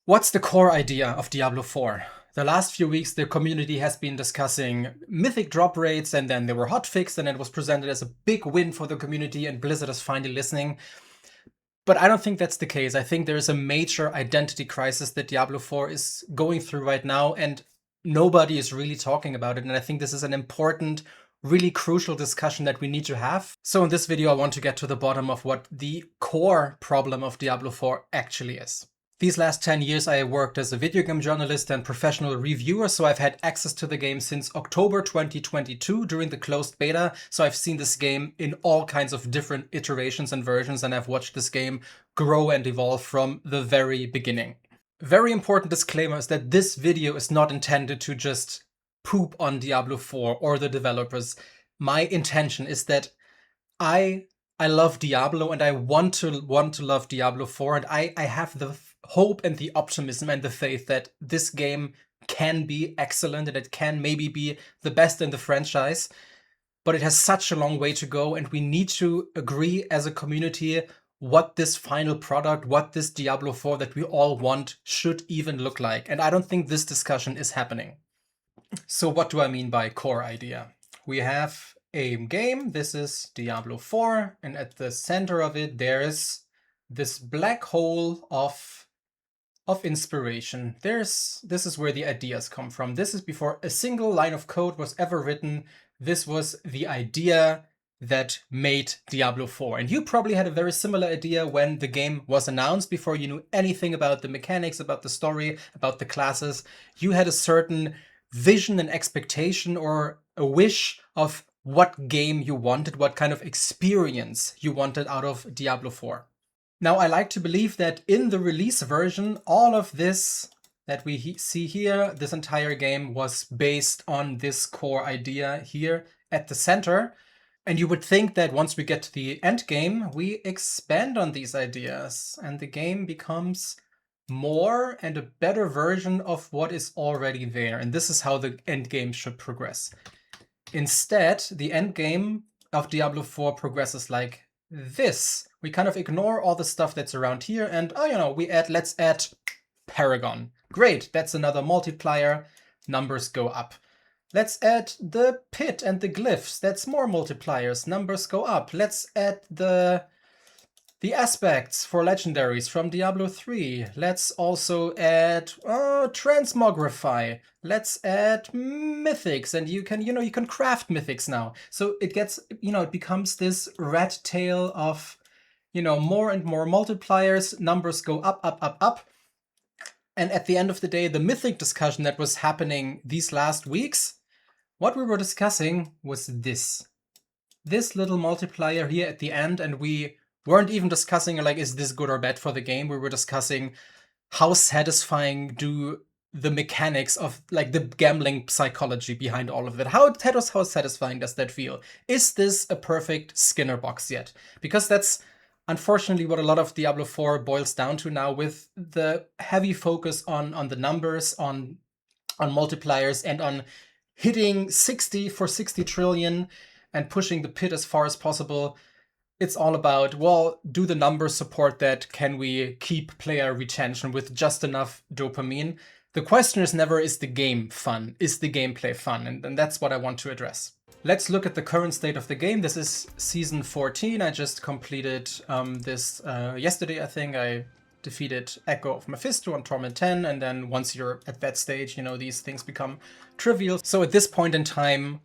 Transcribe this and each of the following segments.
What's the core idea of Diablo 4? The last few weeks, the community has been discussing Mythic drop rates, and then they were hotfixed, and it was presented as a big win for the community, and Blizzard is finally listening. But I don't think that's the case. I think there is a major identity crisis that Diablo 4 is going through right now, and nobody is really talking about it. And I think this is an important, really crucial discussion that we need to have. So in this video, I want to get to the bottom of what the core problem of Diablo 4 actually is. These last 10 years I worked as a video game journalist and professional reviewer, so I've had access to the game since October 2022 during the closed beta, so I've seen this game in all kinds of different iterations and versions, and I've watched this game grow and evolve from the very beginning. Very important disclaimer is that this video is not intended to just poop on Diablo 4 or the developers. My intention is that I love Diablo and I want to love Diablo 4, and I have the hope and the optimism and the faith that this game can be excellent and it can maybe be the best in the franchise, but it has such a long way to go, and we need to agree as a community what this final product, what this Diablo 4 that we all want should even look like. And I don't think this discussion is happening. So what do I mean by core idea? We have a game, this is Diablo 4, and at the center of it there's this black hole of inspiration. This is where the ideas come from. This is before a single line of code was ever written. This was the idea that made Diablo 4. And you probably had a very similar idea when the game was announced, before you knew anything about the mechanics, about the story, about the classes. You had a certain vision and expectation or a wish of what game you wanted, what kind of experience you wanted out of Diablo 4. Now, I like to believe that in the release version, all of this that we see here, this entire game was based on this core idea here at the center. And you would think that once we get to the end game, we expand on these ideas and the game becomes more and a better version of what is already there. And this is how the end game should progress. Instead, the end game of Diablo 4 progresses like this. We kind of ignore all the stuff that's around here, and let's add Paragon. Great, that's another multiplier. Numbers go up. Let's add the pit and the glyphs. That's more multipliers. Numbers go up. Let's add the aspects for legendaries from Diablo 3. Let's also add transmogrify. Let's add mythics, and you can craft mythics now. So it gets, it becomes this rat tail of, more and more multipliers. Numbers go up, up, up, up. And at the end of the day, the mythic discussion that was happening these last weeks, what we were discussing was this little multiplier here at the end, and we weren't even discussing like, is this good or bad for the game? We were discussing how satisfying do the mechanics of like the gambling psychology behind all of it. How satisfying does that feel? Is this a perfect Skinner box yet? Because that's unfortunately what a lot of Diablo 4 boils down to now, with the heavy focus on the numbers, on multipliers, and on hitting 60 for 60 trillion and pushing the pit as far as possible. It's all about, well, do the numbers support that? Can we keep player retention with just enough dopamine? The question is never, is the game fun? Is the gameplay fun? And that's what I want to address. Let's look at the current state of the game. This is season 14. I just completed this yesterday, I think. I defeated Echo of Mephisto on Torment 10, and then once you're at that stage, these things become trivial. So at this point in time,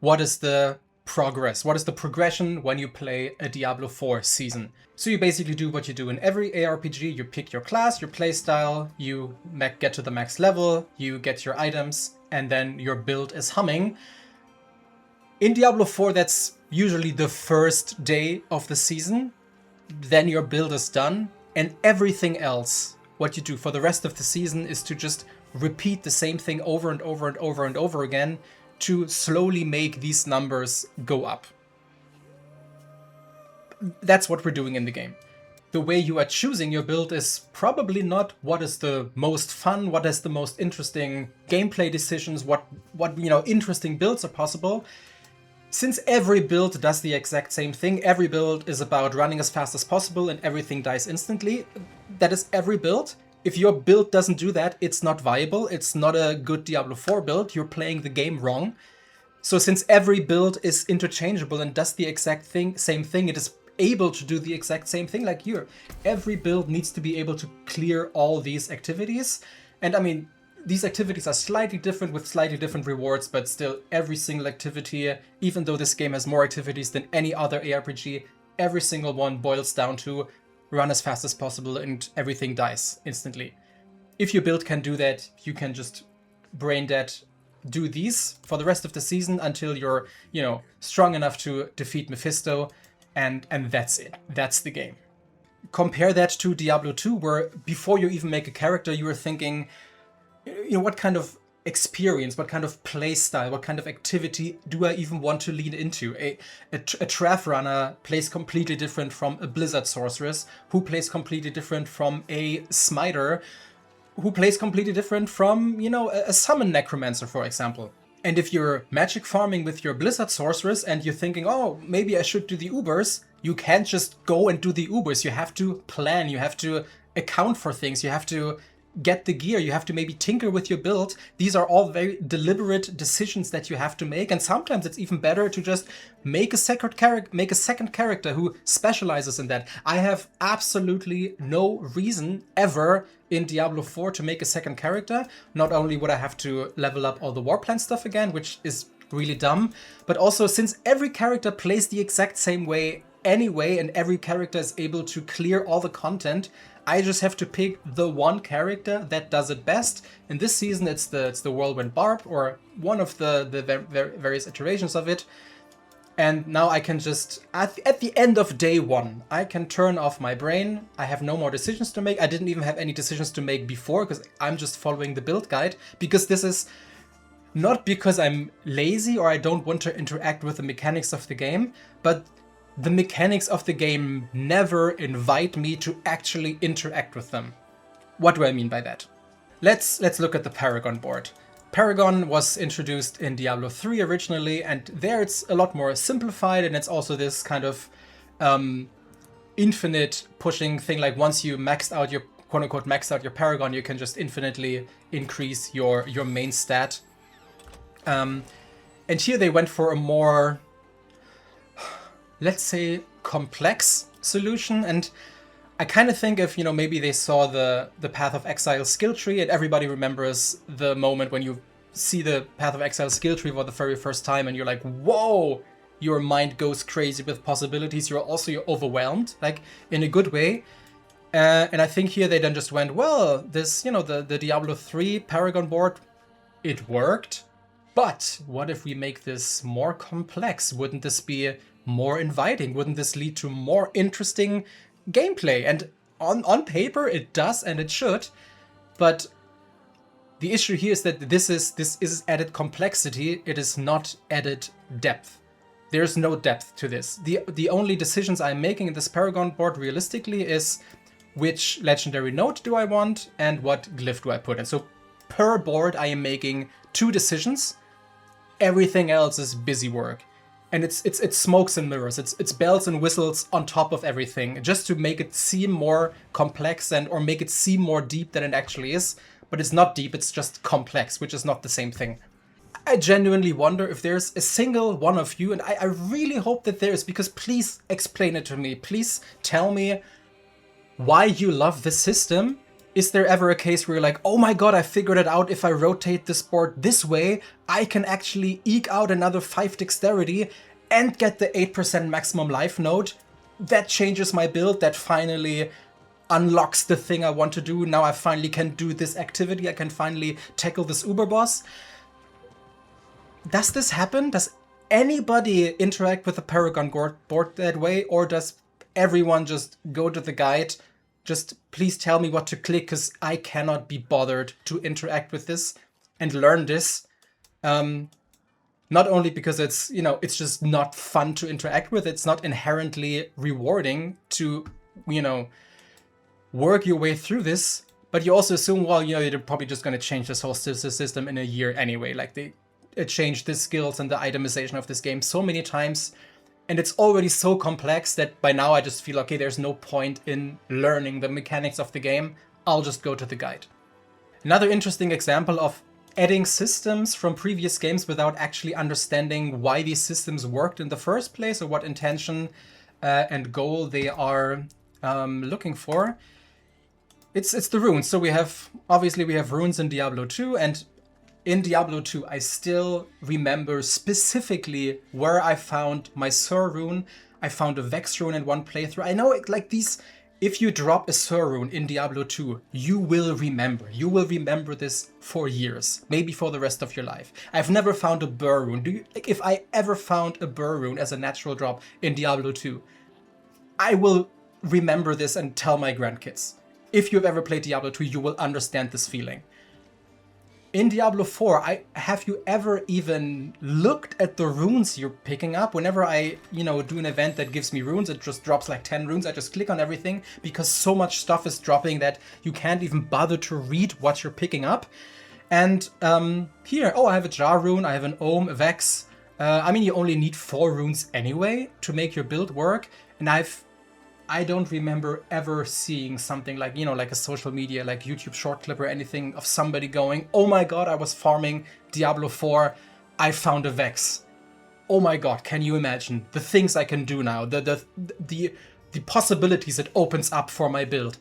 what is the progress? What is the progression when you play a Diablo 4 season? So you basically do what you do in every ARPG. You pick your class, your playstyle, you get to the max level, you get your items, and then your build is humming. In Diablo 4, that's usually the first day of the season. Then your build is done, and everything else, what you do for the rest of the season, is to just repeat the same thing over and over and over and over again to slowly make these numbers go up. That's what we're doing in the game. The way you are choosing your build is probably not what is the most fun, what is the most interesting gameplay decisions, what interesting builds are possible. Since every build does the exact same thing, every build is about running as fast as possible and everything dies instantly. That is every build. If your build doesn't do that, it's not viable. It's not a good Diablo 4 build. You're playing the game wrong. So since every build is interchangeable and does the exact same thing, it is able to do the exact same thing like here. Every build needs to be able to clear all these activities. And I mean, these activities are slightly different with slightly different rewards, but still every single activity, even though this game has more activities than any other ARPG, every single one boils down to run as fast as possible and everything dies instantly. If your build can do that, you can just brain dead, do these for the rest of the season until you're, strong enough to defeat Mephisto, and that's it. That's the game. Compare that to Diablo 2, where before you even make a character, you were thinking, what kind of experience, what kind of play style, what kind of activity do I even want to lean into? A Trav runner plays completely different from a Blizzard sorceress, who plays completely different from a smiter, who plays completely different from, a summon necromancer, for example. And if you're magic farming with your Blizzard sorceress and you're thinking, oh, maybe I should do the Ubers, you can't just go and do the Ubers. You have to plan, you have to account for things, you have to get the gear, you have to maybe tinker with your build. These are all very deliberate decisions that you have to make, and sometimes it's even better to just make a second character who specializes in that. I have absolutely no reason ever in Diablo 4 to make a second character. Not only would I have to level up all the warplan stuff again, which is really dumb, but also since every character plays the exact same way anyway, and every character is able to clear all the content, I just have to pick the one character that does it best. In this season, it's the Whirlwind Barb, or one of the various iterations of it. And now I can just, at the end of day one, I can turn off my brain. I have no more decisions to make. I didn't even have any decisions to make before, because I'm just following the build guide. Because this is not because I'm lazy or I don't want to interact with the mechanics of the game, but the mechanics of the game never invite me to actually interact with them. What do I mean by that? Let's look at the Paragon board. Paragon was introduced in Diablo 3 originally, and there it's a lot more simplified, and it's also this kind of infinite pushing thing. Like once you maxed out your quote-unquote maxed out your Paragon, you can just infinitely increase your main stat. And here they went for a more, let's say, complex solution. And I kind of think if, maybe they saw the Path of Exile skill tree, and everybody remembers the moment when you see the Path of Exile skill tree for the very first time and you're like, whoa, your mind goes crazy with possibilities. You're overwhelmed, like in a good way. And I think here they then just went, well, this, the Diablo 3 Paragon board, it worked. But what if we make this more complex? Wouldn't this be more inviting? Wouldn't this lead to more interesting gameplay? And on paper it does, and it should, but the issue here is that this is added complexity. It is not added depth. There's no depth to this. The only decisions I'm making in this Paragon board realistically is which legendary node do I want and what glyph do I put in. So per board I am making 2 decisions. Everything else is busy work. And it's smokes and mirrors. It's bells and whistles on top of everything, just to make it seem more complex or make it seem more deep than it actually is. But it's not deep, it's just complex, which is not the same thing. I genuinely wonder if there's a single one of you, and I really hope that there is, because please explain it to me. Please tell me why you love this system. Is there ever a case where you're like, oh my god, I figured it out. If I rotate this board this way, I can actually eke out another 5 dexterity and get the 8% maximum life node. That changes my build. That finally unlocks the thing I want to do. Now I finally can do this activity. I can finally tackle this Uber boss. Does this happen? Does anybody interact with the Paragon board that way? Or does everyone just go to the guide? Just please tell me what to click, because I cannot be bothered to interact with this and learn this. Not only because it's, it's just not fun to interact with. It's not inherently rewarding to, work your way through this. But you also assume, well, they're probably just going to change this whole system in a year anyway. Like they changed the skills and the itemization of this game so many times. And it's already so complex that by now I just feel, okay, there's no point in learning the mechanics of the game I'll just go to the guide. Another interesting example of adding systems from previous games without actually understanding why these systems worked in the first place or what intention and goal they are looking for. It's the runes. So we have runes in Diablo 2, and in Diablo 2 I still remember specifically where I found my Sur rune. I found a Vex rune in one playthrough. I know it, like these, if you drop a Sur rune in Diablo 2, you will remember. You will remember this for years, maybe for the rest of your life. I've never found a Burr rune. If I ever found a Burr rune as a natural drop in Diablo 2, I will remember this and tell my grandkids. If you've ever played Diablo 2, you will understand this feeling. In Diablo 4, have you ever even looked at the runes you're picking up? Whenever I, do an event that gives me runes, it just drops like 10 runes. I just click on everything because so much stuff is dropping that you can't even bother to read what you're picking up. And here, I have a Jar rune, I have an Ohm, a Vex. You only need 4 runes anyway to make your build work. And I don't remember ever seeing something like, like a social media, like YouTube short clip or anything of somebody going, oh my god, I was farming Diablo 4, I found a Vex. Oh my god, can you imagine the things I can do now, the possibilities it opens up for my build.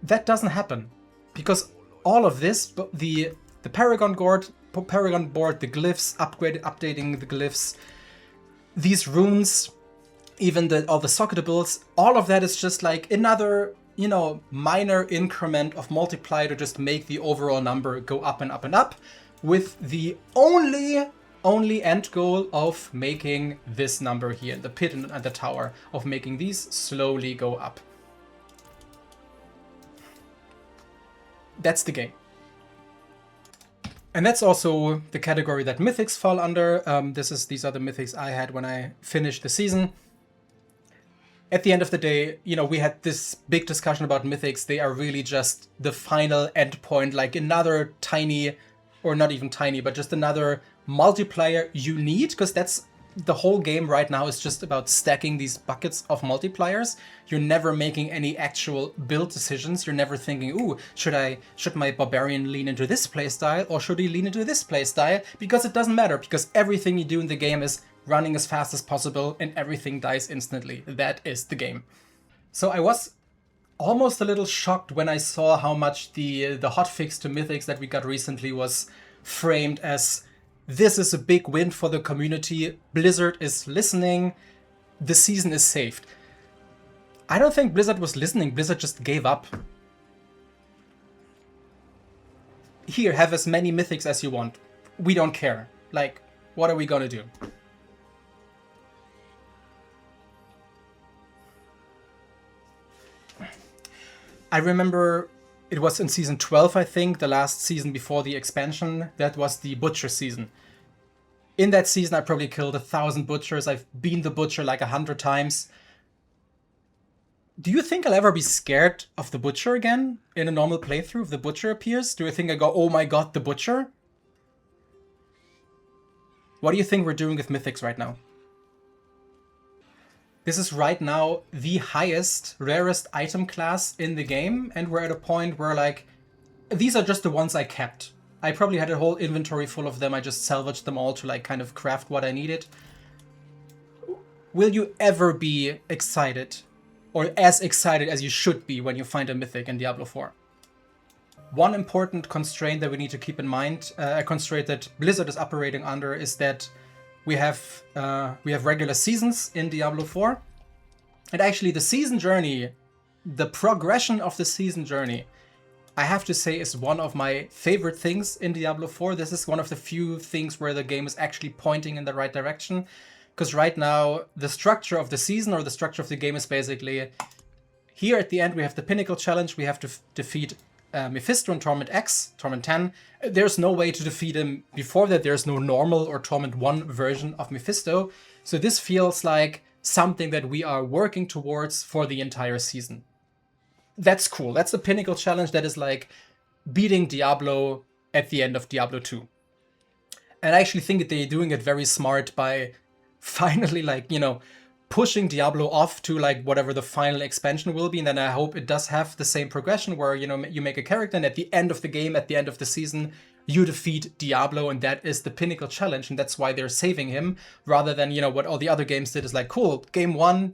That doesn't happen because all of this, the Paragon board, the glyphs, updating the glyphs, these runes, even all the socketables, all of that is just like another, minor increment of multiplier to just make the overall number go up and up and up, with the only end goal of making this number here, the pit and the tower, of making these slowly go up. That's the game. And that's also the category that Mythics fall under. These are the Mythics I had when I finished the season. At the end of the day, we had this big discussion about Mythics. They are really just the final endpoint, like another tiny, or not even tiny, but just another multiplier you need, because that's the whole game right now is just about stacking these buckets of multipliers. You're never making any actual build decisions. You're never thinking, ooh, should my barbarian lean into this playstyle or should he lean into this playstyle? Because it doesn't matter, because everything you do in the game is running as fast as possible and everything dies instantly. That is the game. So I was almost a little shocked when I saw how much the hotfix to Mythics that we got recently was framed as, this is a big win for the community, Blizzard is listening, the season is saved. I don't think Blizzard was listening, Blizzard just gave up. Here, have as many Mythics as you want. We don't care. Like, what are we gonna do? I remember it was in season 12, I think, the last season before the expansion. That was the Butcher season. In that season, I probably killed 1,000 Butchers. I've been the Butcher like 100 times. Do you think I'll ever be scared of the Butcher again in a normal playthrough if the Butcher appears? Do you think I go, oh my god, the Butcher? What do you think we're doing with Mythics right now? This is right now the highest, rarest item class in the game, and we're at a point where, like, these are just the ones I kept. I probably had a whole inventory full of them. I just salvaged them all to, like, kind of craft what I needed. Will you ever be excited, or as excited as you should be when you find a Mythic in Diablo 4? One important constraint that we need to keep in mind, a constraint that Blizzard is operating under, is that we have regular seasons in Diablo 4. And actually the season journey, the progression of the season journey, I have to say is one of my favorite things in Diablo 4. This is one of the few things where the game is actually pointing in the right direction. Because right now, the structure of the season or the structure of the game is basically, here at the end we have the Pinnacle challenge, we have to defeat Mephisto and Torment X, Torment 10. There's no way to defeat him before that. There's no normal or Torment 1 version of Mephisto. So this feels like something that we are working towards for the entire season. That's cool. That's the Pinnacle challenge. That is like beating Diablo at the end of Diablo 2. And I actually think that they're doing it very smart by finally, like, pushing Diablo off to like whatever the final expansion will be, and then I hope it does have the same progression where, you know, you make a character and at the end of the game, at the end of the season, you defeat Diablo, and that is the pinnacle challenge, and that's why they're saving him, rather than, you know, what all the other games did is like, cool, game one,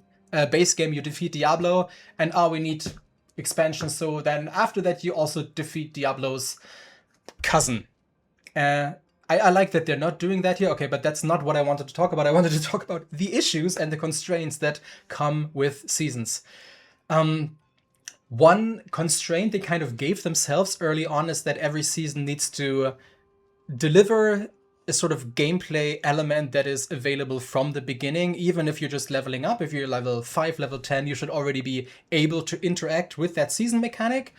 base game, you defeat Diablo, and we need expansion, so then after that you also defeat Diablo's cousin. I like that they're not doing that here, okay, but that's not what I wanted to talk about. I wanted to talk about the issues and the constraints that come with seasons. One constraint they kind of gave themselves early on is that every season needs to deliver a sort of gameplay element that is available from the beginning. Even if you're just leveling up, if you're level 5, level 10, you should already be able to interact with that season mechanic.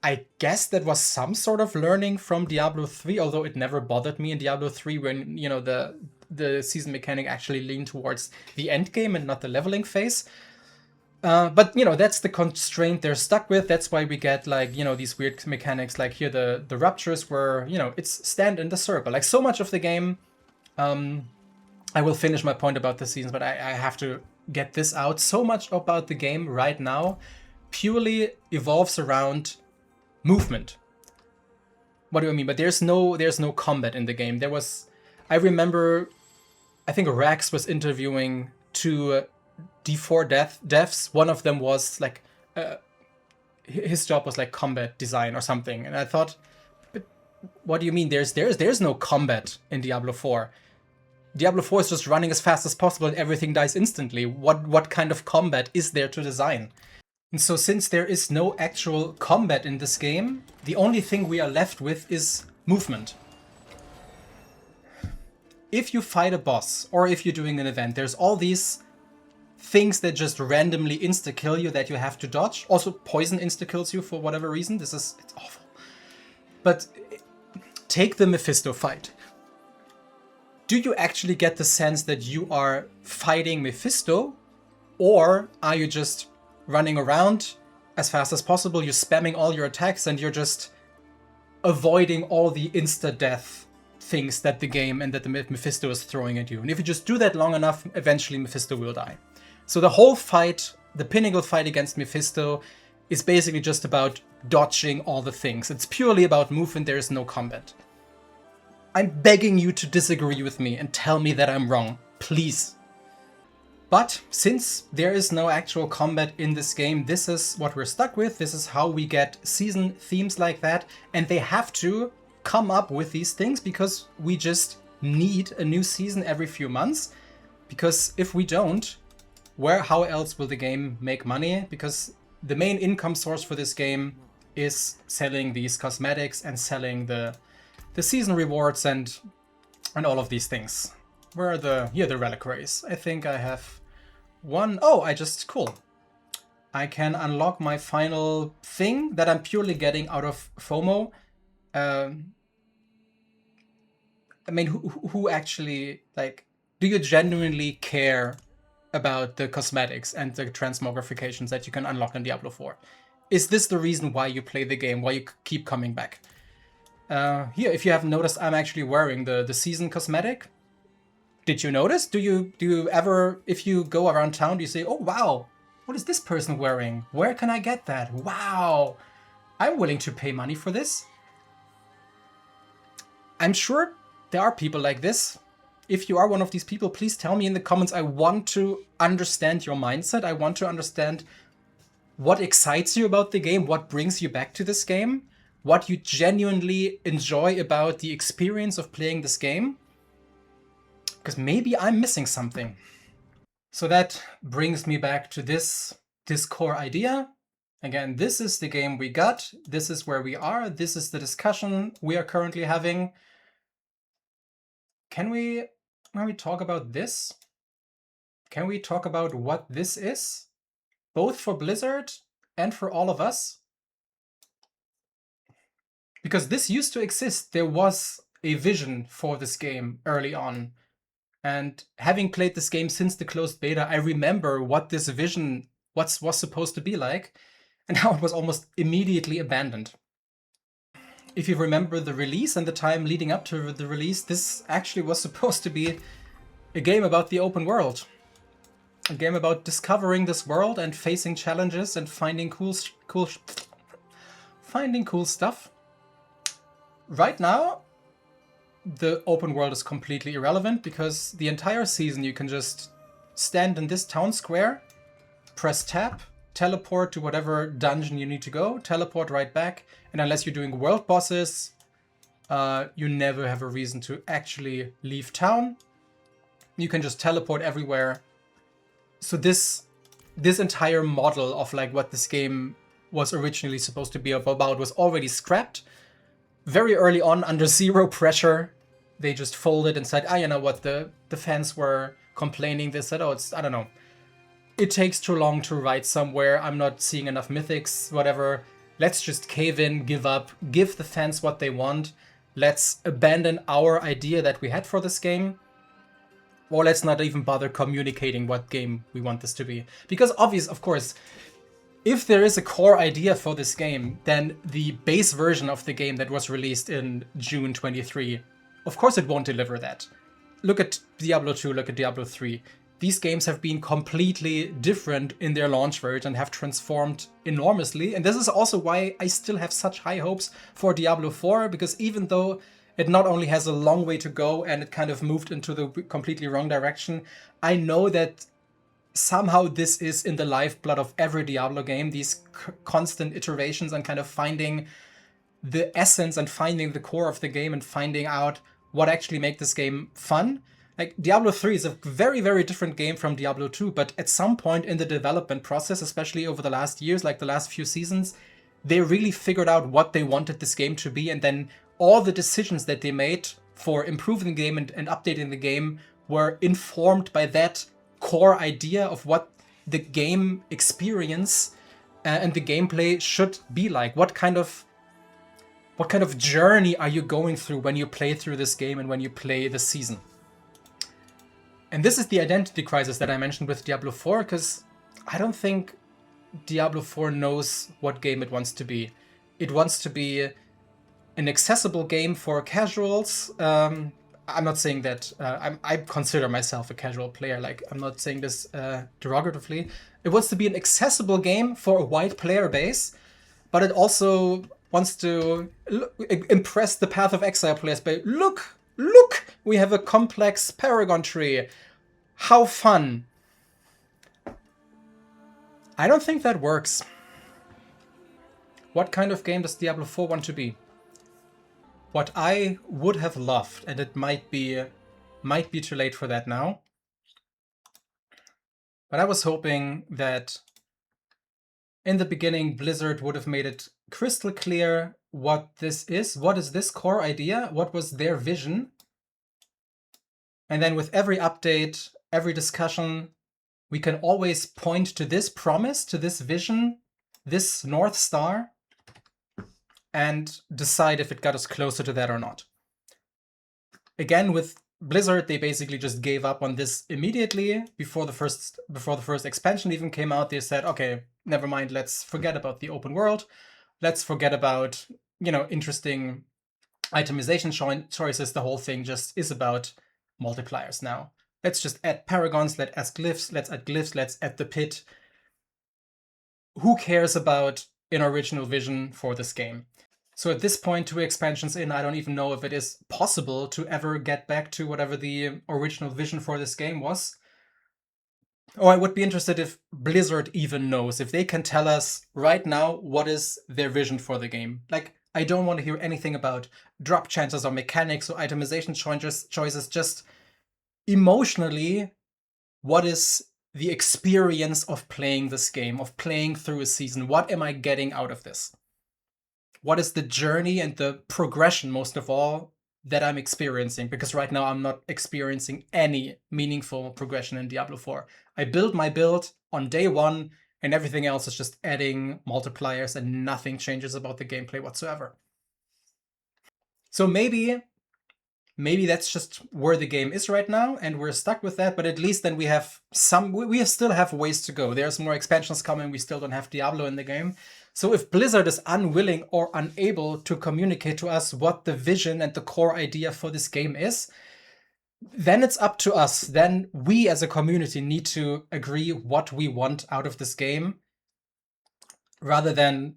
I guess that was some sort of learning from Diablo 3, although it never bothered me in Diablo 3 when, you know, the season mechanic actually leaned towards the end game and not the leveling phase. But, you know, that's the constraint they're stuck with. That's why we get, like, you know, these weird mechanics, like here the ruptures where, you know, it's stand in the circle. Like, so much of the game, I will finish my point about the seasons, but I have to get this out. So much about the game right now purely evolves around movement. What do I mean? But there's no combat in the game. I remember, I think Rax was interviewing two D4 devs. One of them was like, his job was like combat design or something. And I thought, but what do you mean? There's no combat in Diablo 4. Diablo 4 is just running as fast as possible and everything dies instantly. What kind of combat is there to design? And so since there is no actual combat in this game, the only thing we are left with is movement. If you fight a boss, or if you're doing an event, there's all these things that just randomly insta-kill you that you have to dodge. Also, poison insta-kills you for whatever reason. It's awful. But take the Mephisto fight. Do you actually get the sense that you are fighting Mephisto? Or are you just running around as fast as possible, you're spamming all your attacks, and you're just avoiding all the insta-death things that the game and that the Mephisto is throwing at you. And if you just do that long enough, eventually Mephisto will die. So the whole fight, the pinnacle fight against Mephisto, is basically just about dodging all the things. It's purely about movement, there is no combat. I'm begging you to disagree with me and tell me that I'm wrong, please. But since there is no actual combat in this game, this is what we're stuck with. This is how we get season themes like that. And they have to come up with these things because we just need a new season every few months. Because if we don't, how else will the game make money? Because the main income source for this game is selling these cosmetics and selling the season rewards and all of these things. Where are the reliquaries? I think I have one. Oh, cool. I can unlock my final thing that I'm purely getting out of FOMO. I mean, who actually, like, do you genuinely care about the cosmetics and the transmogrifications that you can unlock in Diablo 4? Is this the reason why you play the game, why you keep coming back? Here, if you haven't noticed, I'm actually wearing the season cosmetic. Did you notice? Do you ever, if you go around town, do you say, oh wow, what is this person wearing? Where can I get that? Wow, I'm willing to pay money for this. I'm sure there are people like this. If you are one of these people, please tell me in the comments. I want to understand your mindset. I want to understand what excites you about the game, what brings you back to this game, what you genuinely enjoy about the experience of playing this game. Because maybe I'm missing something. So that brings me back to this core idea. Again, this is the game we got. This is where we are. This is the discussion we are currently having. When we talk about this, can we talk about what this is? Both for Blizzard and for all of us? Because this used to exist. There was a vision for this game early on. And having played this game since the closed beta, I remember what this vision was supposed to be like, and how it was almost immediately abandoned. If you remember the release and the time leading up to the release, this actually was supposed to be a game about the open world. A game about discovering this world and facing challenges and finding cool stuff. Right now, the open world is completely irrelevant because the entire season you can just stand in this town square, press tab, teleport to whatever dungeon you need to go, teleport right back, and unless you're doing world bosses, you never have a reason to actually leave town. You can just teleport everywhere. So this entire model of like what this game was originally supposed to be about was already scrapped. Very early on, under zero pressure, they just folded and said, you know what, the fans were complaining. They said, I don't know. It takes too long to write somewhere. I'm not seeing enough mythics, whatever. Let's just cave in, give up, give the fans what they want. Let's abandon our idea that we had for this game. Or let's not even bother communicating what game we want this to be. Because of course, if there is a core idea for this game, then the base version of the game that was released in June 23, of course it won't deliver that. Look at Diablo 2, look at Diablo 3. These games have been completely different in their launch version and have transformed enormously. And this is also why I still have such high hopes for Diablo 4, because even though it not only has a long way to go and it kind of moved into the completely wrong direction, I know that somehow this is in the lifeblood of every Diablo game, these constant iterations and kind of finding the essence and finding the core of the game and finding out what actually makes this game fun. Like, Diablo 3 is a very, very different game from Diablo 2, but at some point in the development process, especially over the last years, like the last few seasons, they really figured out what they wanted this game to be, and then all the decisions that they made for improving the game and updating the game were informed by that core idea of what the game experience and the gameplay should be like. What kind of journey are you going through when you play through this game and when you play the season? And this is the identity crisis that I mentioned with Diablo 4, because I don't think Diablo 4 knows what game it wants to be. It wants to be an accessible game for casuals. I'm not saying that I consider myself a casual player. Like, I'm not saying this derogatively. It wants to be an accessible game for a wide player base, but it also wants to impress the Path of Exile players by, look, we have a complex Paragon tree. How fun. I don't think that works. What kind of game does Diablo 4 want to be? What I would have loved, and it might be too late for that now, but I was hoping that in the beginning Blizzard would have made it crystal clear what this is. What is this core idea? What was their vision? And then with every update, every discussion, we can always point to this promise, to this vision, this North Star, and decide if it got us closer to that or not. Again, with Blizzard, they basically just gave up on this immediately. Before the first expansion even came out, they said, okay, never mind, let's forget about the open world. Let's forget about, interesting itemization choices. The whole thing just is about multipliers now. Let's just add paragons, let's add glyphs, let's add the pit. Who cares about an original vision for this game? So at this point, 2 expansions in, I don't even know if it is possible to ever get back to whatever the original vision for this game was. Or I would be interested if Blizzard even knows, if they can tell us right now what is their vision for the game. Like, I don't want to hear anything about drop chances or mechanics or itemization choices, just emotionally, what is the experience of playing this game, of playing through a season? What am I getting out of this? What is the journey and the progression, most of all, that I'm experiencing? Because right now I'm not experiencing any meaningful progression in Diablo 4. I build my build on day 1, and everything else is just adding multipliers, and nothing changes about the gameplay whatsoever. So maybe that's just where the game is right now, and we're stuck with that, but at least then we still have ways to go. There's more expansions coming, we still don't have Diablo in the game. So if Blizzard is unwilling or unable to communicate to us what the vision and the core idea for this game is, then it's up to us. Then we as a community need to agree what we want out of this game, rather than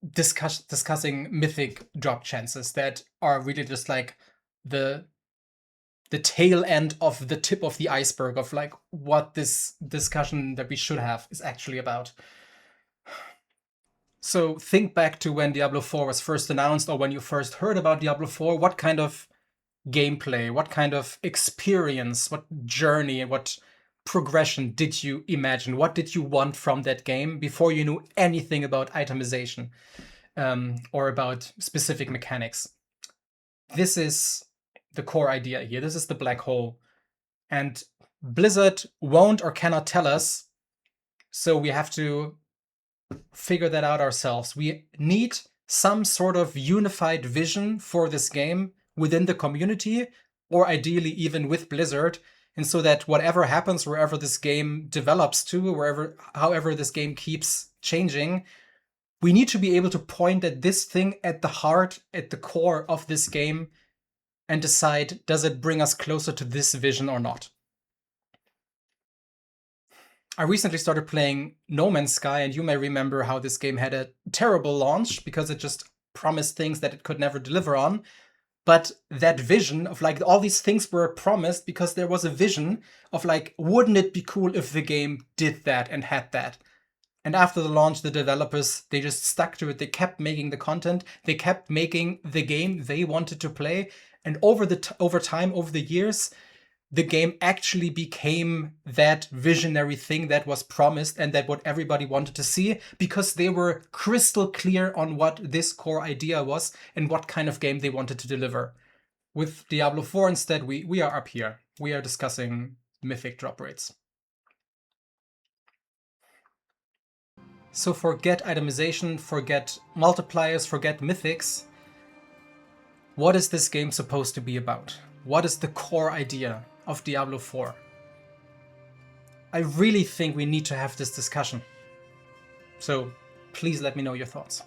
discussing Mythic drop chances that are really just like the tail end of the tip of the iceberg of like what this discussion that we should have is actually about. So think back to when Diablo 4 was first announced, or when you first heard about Diablo 4. What kind of gameplay, what kind of experience, what journey, what progression did you imagine? What did you want from that game before you knew anything about itemization or about specific mechanics? This is the core idea here. This is the black hole. And Blizzard won't or cannot tell us, so we have to figure that out ourselves. We need some sort of unified vision for this game within the community, or ideally even with Blizzard, and so that whatever happens, wherever this game develops to, however this game keeps changing, we need to be able to point at this thing at the heart, at the core of this game, and decide, does it bring us closer to this vision or not? I recently started playing No Man's Sky, and you may remember how this game had a terrible launch because it just promised things that it could never deliver on. But that vision of like all these things were promised because there was a vision of like, wouldn't it be cool if the game did that and had that? And after the launch, the developers, they just stuck to it. They kept making the content. They kept making the game they wanted to play. And over time, over the years, the game actually became that visionary thing that was promised and that what everybody wanted to see, because they were crystal clear on what this core idea was and what kind of game they wanted to deliver. With Diablo 4 instead, we are up here. We are discussing Mythic drop rates. So forget itemization, forget multipliers, forget Mythics. What is this game supposed to be about? What is the core idea of Diablo 4? I really think we need to have this discussion. So please let me know your thoughts.